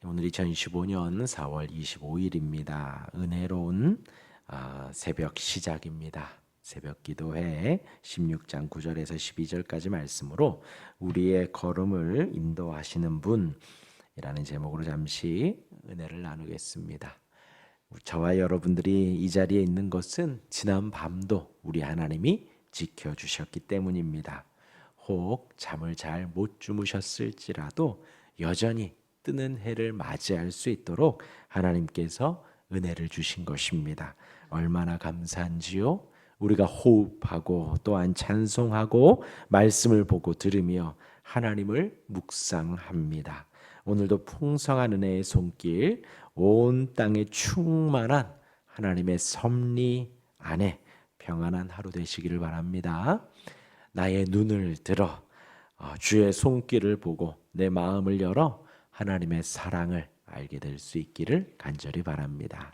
오늘 2025년 4월 25일입니다. 은혜로운 새벽 시작입니다. 새벽 기도회 16장 9절에서 12절까지 말씀으로 우리의 걸음을 인도하시는 분이라는 제목으로 잠시 은혜를 나누겠습니다. 저와 여러분들이 이 자리에 있는 것은 지난 밤도 우리 하나님이 지켜주셨기 때문입니다. 혹 잠을 잘 못 주무셨을지라도 여전히 뜨는 해를 맞이할 수 있도록 하나님께서 은혜를 주신 것입니다. 얼마나 감사한지요. 우리가 호흡하고 또한 찬송하고 말씀을 보고 들으며 하나님을 묵상합니다. 오늘도 풍성한 은혜의 손길, 온 땅에 충만한 하나님의 섭리 안에 평안한 하루 되시기를 바랍니다. 나의 눈을 들어 주의 손길을 보고 내 마음을 열어 하나님의 사랑을 알게 될 수 있기를 간절히 바랍니다.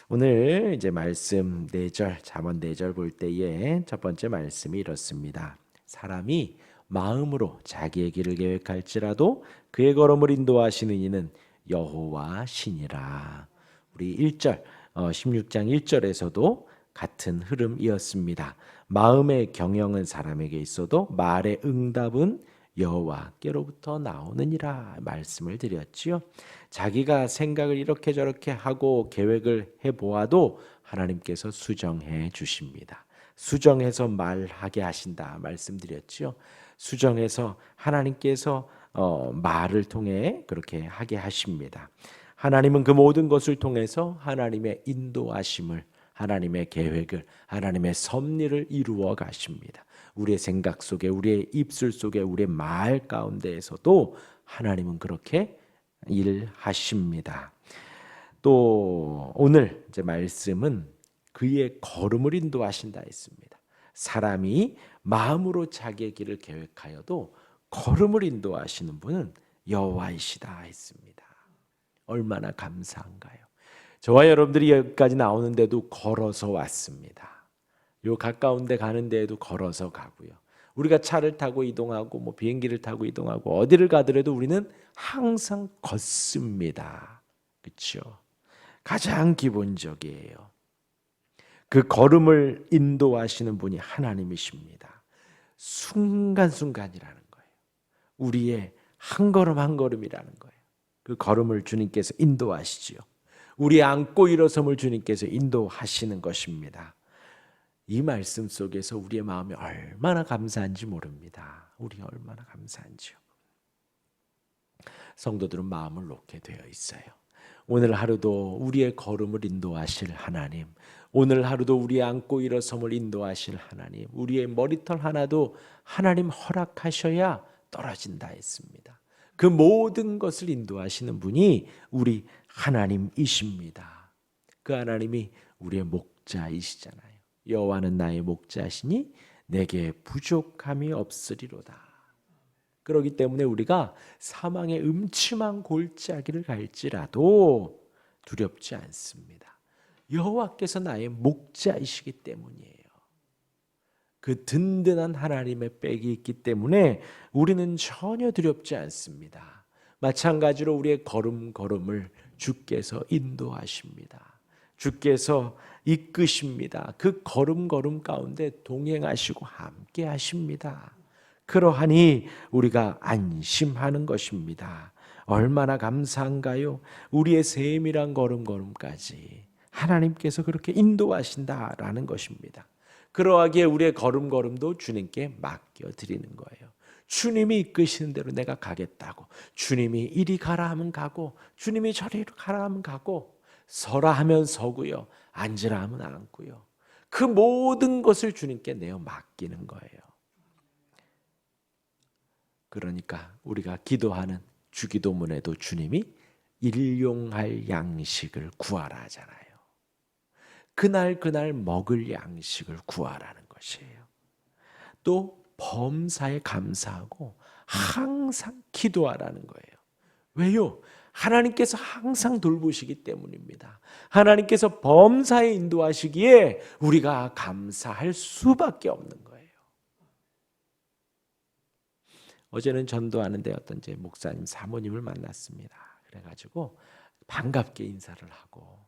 오늘 이제 말씀 4절, 잠언 4절 볼 때에 첫 번째 말씀이 이렇습니다. 사람이 마음으로 자기의 길을 계획할지라도 그의 걸음을 인도하시는 이는 여호와 신이라. 우리 1절 16장 1절에서도 같은 흐름이었습니다. 마음의 경영은 사람에게 있어도 말의 응답은 여호와께로부터 나오느니라 말씀을 드렸지요. 자기가 생각을 이렇게 저렇게 하고 계획을 해보아도 하나님께서 수정해 주십니다. 수정해서 말하게 하신다 말씀드렸지요. 수정해서 하나님께서 말을 통해 그렇게 하게 하십니다. 하나님은 그 모든 것을 통해서 하나님의 인도하심을, 하나님의 계획을, 하나님의 섭리를 이루어 가십니다. 우리의 생각 속에, 우리의 입술 속에, 우리의 말 가운데에서도 하나님은 그렇게 일하십니다. 또 오늘 이제 말씀은 그의 걸음을 인도하신다 했습니다. 사람이 마음으로 자기의 길을 계획하여도 걸음을 인도하시는 분은 여호와이시다 했습니다. 얼마나 감사한가요? 저와 여러분들이 여기까지 나오는데도 걸어서 왔습니다. 요 가까운 데 가는 데에도 걸어서 가고요. 우리가 차를 타고 이동하고 뭐 비행기를 타고 이동하고 어디를 가더라도 우리는 항상 걷습니다. 그렇죠? 가장 기본적이에요. 그 걸음을 인도하시는 분이 하나님이십니다. 순간순간이라는 거예요. 우리의 한 걸음 한 걸음이라는 거예요. 그 걸음을 주님께서 인도하시지요. 우리 안고 일어섬을 주님께서 인도하시는 것입니다. 이 말씀 속에서 우리의 마음이 얼마나 감사한지 모릅니다. 우리 얼마나 감사한지요. 성도들은 마음을 놓게 되어 있어요. 오늘 하루도 우리의 걸음을 인도하실 하나님, 오늘 하루도 우리의 안고 일어섬을 인도하실 하나님, 우리의 머리털 하나도 하나님 허락하셔야 떨어진다 했습니다. 그 모든 것을 인도하시는 분이 우리 하나님이십니다. 그 하나님이 우리의 목자이시잖아요. 여호와는 나의 목자시니 내게 부족함이 없으리로다. 그렇기 때문에 우리가 사망의 음침한 골짜기를 갈지라도 두렵지 않습니다. 여호와께서 나의 목자이시기 때문이에요. 그 든든한 하나님의 백이 있기 때문에 우리는 전혀 두렵지 않습니다. 마찬가지로 우리의 걸음걸음을 주께서 인도하십니다. 주께서 이끄십니다. 그 걸음걸음 가운데 동행하시고 함께 하십니다. 그러하니 우리가 안심하는 것입니다. 얼마나 감사한가요? 우리의 세밀한 걸음걸음까지 하나님께서 그렇게 인도하신다라는 것입니다. 그러하기에 우리의 걸음걸음도 주님께 맡겨드리는 거예요. 주님이 이끄시는 대로 내가 가겠다고, 주님이 이리 가라 하면 가고, 주님이 저리 가라 하면 가고, 서라 하면 서고요, 앉으라 하면 앉고요. 그 모든 것을 주님께 내어 맡기는 거예요. 그러니까 우리가 기도하는 주기도문에도 주님이 일용할 양식을 구하라 하잖아요. 그날 먹을 양식을 구하라는 것이에요. 또 범사에 감사하고 항상 기도하라는 거예요. 왜요? 하나님께서 항상 돌보시기 때문입니다. 하나님께서 범사에 인도하시기에 우리가 감사할 수밖에 없는 거예요. 어제는 전도하는데 어떤 제 목사님 사모님을 만났습니다. 그래가지고 반갑게 인사를 하고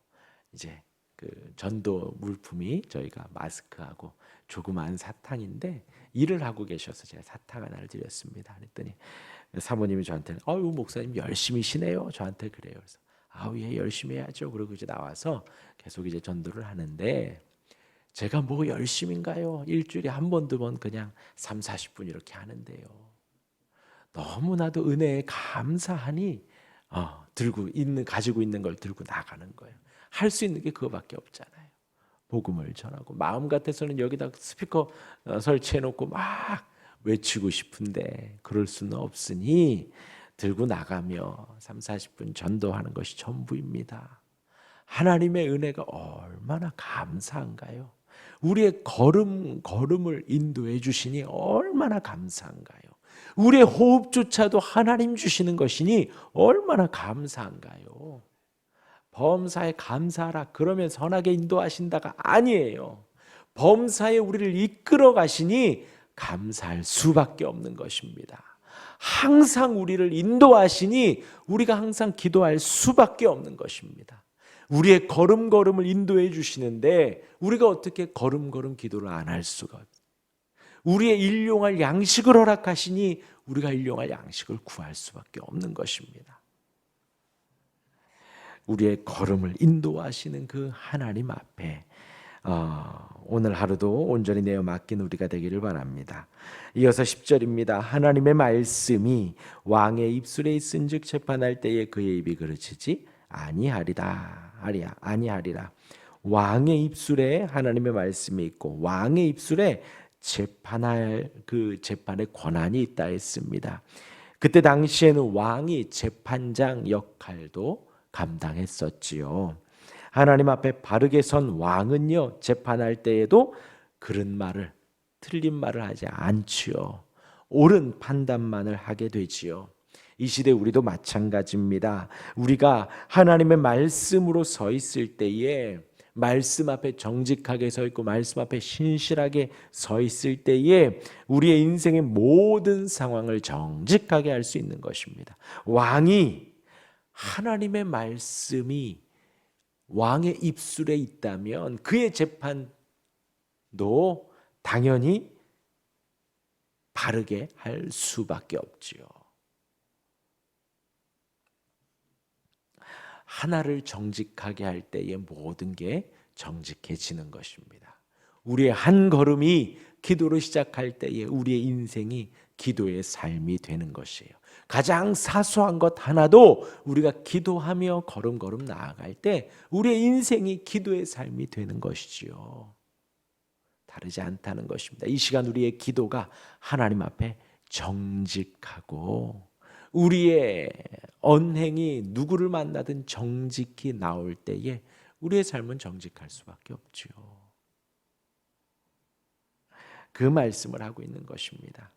이제 그 전도 물품이 저희가 마스크하고 조그마한 사탕인데 일을 하고 계셔서 제가 사탕 하나를 드렸습니다. 그랬더니 사모님이 저한테 아유 목사님 열심히시네요. 저한테 그래요. 그래서 아우 예 열심히 해야죠. 그리고 이제 나와서 계속 이제 전도를 하는데 제가 뭐 열심인가요? 일주일에 한 번, 두 번 그냥 3, 40분 이렇게 하는데요. 너무나도 은혜에 감사하니 가지고 있는 걸 들고 나가는 거예요. 할 수 있는 게 그거밖에 없잖아요. 복음을 전하고 마음 같아서는 여기다 스피커 설치해 놓고 막 외치고 싶은데 그럴 수는 없으니 들고 나가며 3, 40분 전도하는 것이 전부입니다. 하나님의 은혜가 얼마나 감사한가요? 우리의 걸음을 인도해 주시니 얼마나 감사한가요? 우리의 호흡조차도 하나님 주시는 것이니 얼마나 감사한가요? 범사에 감사하라 그러면 선하게 인도하신다가 아니에요. 범사에 우리를 이끌어 가시니 감사할 수밖에 없는 것입니다. 항상 우리를 인도하시니 우리가 항상 기도할 수밖에 없는 것입니다. 우리의 걸음걸음을 인도해 주시는데 우리가 어떻게 걸음걸음 기도를 안 할 수가 없어요. 우리의 일용할 양식을 허락하시니 우리가 일용할 양식을 구할 수밖에 없는 것입니다. 우리의 걸음을 인도하시는 그 하나님 앞에 오늘 하루도 온전히 내어 맡긴 우리가 되기를 바랍니다. 이어서 10절입니다. 하나님의 말씀이 왕의 입술에 있은즉 재판할 때에 그의 입이 그르치지 아니하리라. 왕의 입술에 하나님의 말씀이 있고 왕의 입술에 재판할 그 재판의 권한이 있다 했습니다. 그때 당시에는 왕이 재판장 역할도 감당했었지요. 하나님 앞에 바르게 선 왕은요 재판할 때에도 그른 말을 틀린 말을 하지 않지요. 옳은 판단만을 하게 되지요. 이 시대 우리도 마찬가지입니다. 우리가 하나님의 말씀으로 서 있을 때에 말씀 앞에 정직하게 서 있고 말씀 앞에 신실하게 서 있을 때에 우리의 인생의 모든 상황을 정직하게 할 수 있는 것입니다. 왕이 하나님의 말씀이 왕의 입술에 있다면 그의 재판도 당연히 바르게 할 수밖에 없지요. 하나를 정직하게 할 때에 모든 게 정직해지는 것입니다. 우리의 한 걸음이 기도로 시작할 때에 우리의 인생이 기도의 삶이 되는 것이에요. 가장 사소한 것 하나도 우리가 기도하며 걸음걸음 나아갈 때 우리의 인생이 기도의 삶이 되는 것이지요. 다르지 않다는 것입니다. 이 시간 우리의 기도가 하나님 앞에 정직하고 우리의 언행이 누구를 만나든 정직히 나올 때에 우리의 삶은 정직할 수밖에 없지요. 그 말씀을 하고 있는 것입니다.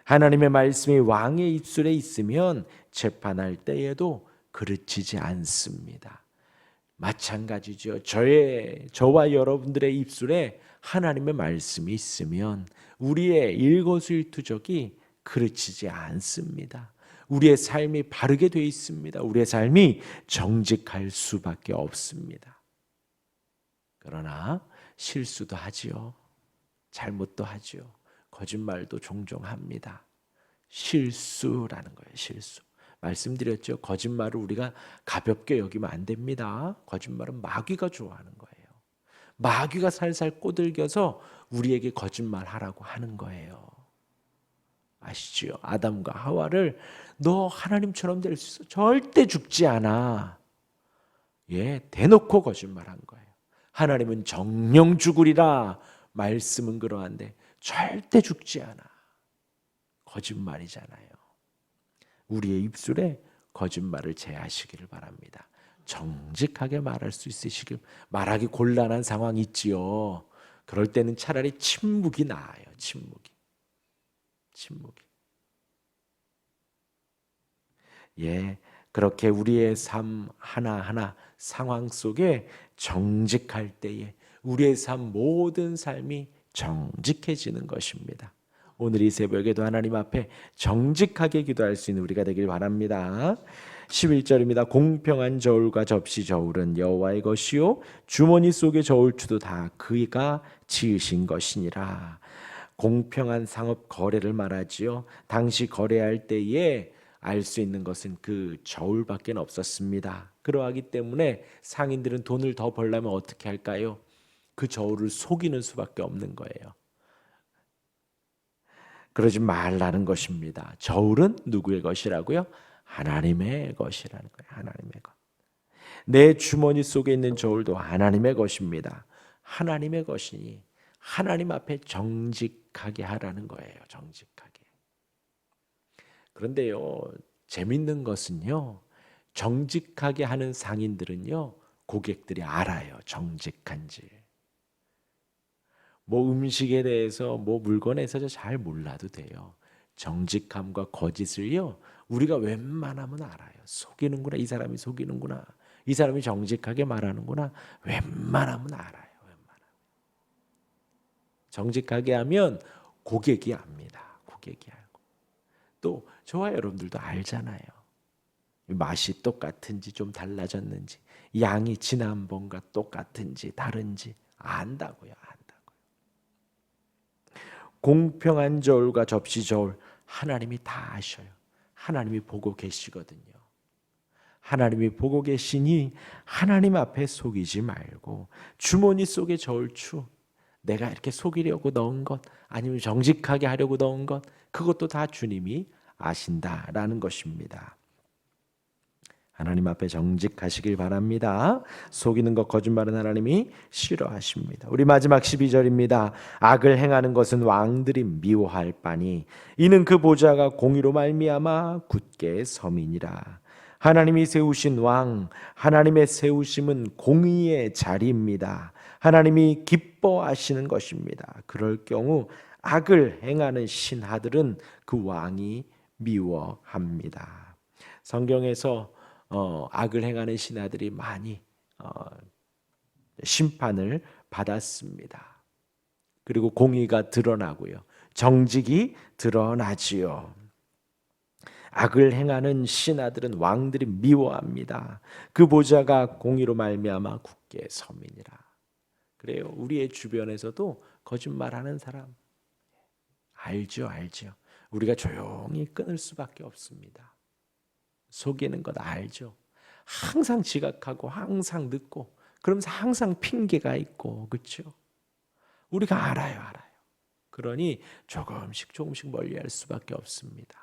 하나님의 말씀이 왕의 입술에 있으면 재판할 때에도 그르치지 않습니다. 마찬가지죠. 저와 여러분들의 입술에 하나님의 말씀이 있으면 우리의 일거수일투족이 그르치지 않습니다. 우리의 삶이 바르게 되어 있습니다. 우리의 삶이 정직할 수밖에 없습니다. 그러나 실수도 하지요. 잘못도 하지요. 거짓말도 종종 합니다. 실수라는 거예요. 실수. 말씀드렸죠. 거짓말을 우리가 가볍게 여기면 안 됩니다. 거짓말은 마귀가 좋아하는 거예요. 마귀가 살살 꼬들겨서 우리에게 거짓말하라고 하는 거예요. 아시죠? 아담과 하와를 너 하나님처럼 될 수 있어. 절대 죽지 않아. 대놓고 거짓말한 거예요. 하나님은 정령 죽으리라. 말씀은 그러한데 절대 죽지 않아. 거짓말이잖아요. 우리의 입술에 거짓말을 제하시기를 바랍니다. 정직하게 말할 수 있으시길. 말하기 곤란한 상황이 있지요. 그럴 때는 차라리 침묵이 나아요. 침묵이. 그렇게 우리의 삶 하나하나 상황 속에 정직할 때에 우리의 삶 모든 삶이 정직해지는 것입니다. 오늘 이 새벽에도 하나님 앞에 정직하게 기도할 수 있는 우리가 되길 바랍니다. 11절입니다. 공평한 저울과 접시 저울은 여호와의 것이요 주머니 속의 저울추도 다 그가 지으신 것이니라. 공평한 상업 거래를 말하지요. 당시 거래할 때에 알 수 있는 것은 그 저울밖에 없었습니다. 그러하기 때문에 상인들은 돈을 더 벌려면 어떻게 할까요? 그 저울을 속이는 수밖에 없는 거예요. 그러지 말라는 것입니다. 저울은 누구의 것이라고요? 하나님의 것이라는 거예요. 하나님의 것. 내 주머니 속에 있는 저울도 하나님의 것입니다. 하나님의 것이니 하나님 앞에 정직하게 하라는 거예요. 정직하게. 그런데요, 재밌는 것은요, 정직하게 하는 상인들은요, 고객들이 알아요. 정직한지. 뭐 음식에 대해서 뭐 물건에 대해서 잘 몰라도 돼요. 정직함과 거짓을요, 우리가 웬만하면 알아요. 속이는구나. 이 사람이 속이는구나. 이 사람이 정직하게 말하는구나. 웬만하면 알아요. 웬만하면. 정직하게 하면 고객이 압니다. 고객이 알고. 또 저와 여러분들도 알잖아요. 맛이 똑같은지 좀 달라졌는지, 양이 지난번과 똑같은지 다른지 안다고요. 공평한 저울과 접시 저울 하나님이 다 아셔요. 하나님이 보고 계시거든요. 하나님이 보고 계시니 하나님 앞에 속이지 말고 주머니 속에 저울추, 내가 이렇게 속이려고 넣은 것 아니면 정직하게 하려고 넣은 것, 그것도 다 주님이 아신다라는 것입니다. 하나님 앞에 정직하시길 바랍니다. 속이는 것, 거짓말은 하나님이 싫어하십니다. 우리 마지막 12절입니다. 악을 행하는 것은 왕들이 미워할 바니 이는 그 보좌가 공의로 말미암아 굳게 섬이니라. 하나님이 세우신 왕, 하나님의 세우심은 공의의 자리입니다. 하나님이 기뻐하시는 것입니다. 그럴 경우 악을 행하는 신하들은 그 왕이 미워합니다. 성경에서 악을 행하는 신하들이 많이 심판을 받았습니다. 그리고 공의가 드러나고요. 정직이 드러나지요. 악을 행하는 신하들은 왕들이 미워합니다. 그 보좌가 공의로 말미암아 굳게 섬이니라. 그래요. 우리의 주변에서도 거짓말하는 사람 알죠. 우리가 조용히 끊을 수밖에 없습니다. 속이는 것 알죠. 항상 지각하고 항상 늦고 그러면서 항상 핑계가 있고, 그렇죠? 우리가 알아요. 그러니 조금씩 멀리할 수밖에 없습니다.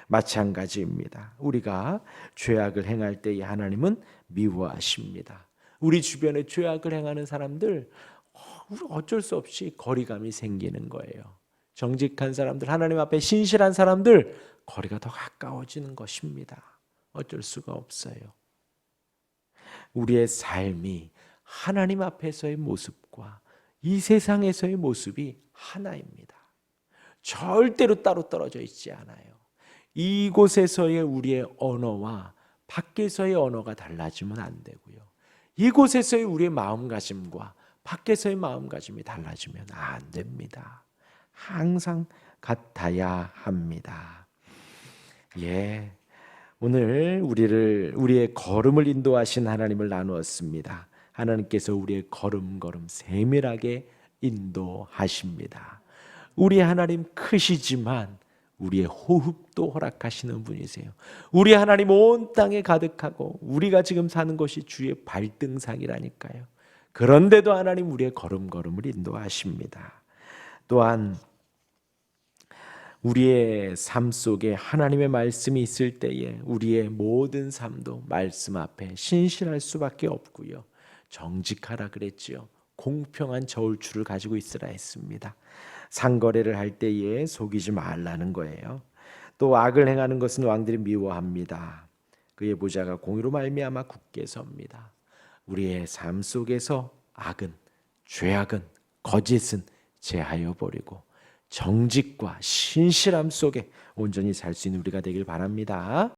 마찬가지입니다. 우리가 죄악을 행할 때 하나님은 미워하십니다. 우리 주변에 죄악을 행하는 사람들 어쩔 수 없이 거리감이 생기는 거예요. 정직한 사람들, 하나님 앞에 신실한 사람들 거리가 더 가까워지는 것입니다. 어쩔 수가 없어요. 우리의 삶이 하나님 앞에서의 모습과 이 세상에서의 모습이 하나입니다. 절대로 따로 떨어져 있지 않아요. 이곳에서의 우리의 언어와 밖에서의 언어가 달라지면 안 되고요. 이곳에서의 우리의 마음가짐과 밖에서의 마음가짐이 달라지면 안 됩니다. 항상 같아야 합니다. 오늘 우리의 걸음을 인도하신 하나님을 나누었습니다. 하나님께서 우리의 걸음걸음 세밀하게 인도하십니다. 우리 하나님 크시지만 우리의 호흡도 허락하시는 분이세요. 우리 하나님 온 땅에 가득하고 우리가 지금 사는 것이 주의 발등상이라니까요. 그런데도 하나님 우리의 걸음걸음을 인도하십니다. 또한 우리의 삶 속에 하나님의 말씀이 있을 때에 우리의 모든 삶도 말씀 앞에 신실할 수밖에 없고요. 정직하라 그랬지요. 공평한 저울추를 가지고 있으라 했습니다. 상거래를 할 때에 속이지 말라는 거예요. 또 악을 행하는 것은 왕들이 미워합니다. 그의 보좌가 공의로 말미암아 굳게 섭니다. 우리의 삶 속에서 악은, 죄악은, 거짓은 제하여 버리고 정직과 신실함 속에 온전히 살 수 있는 우리가 되길 바랍니다.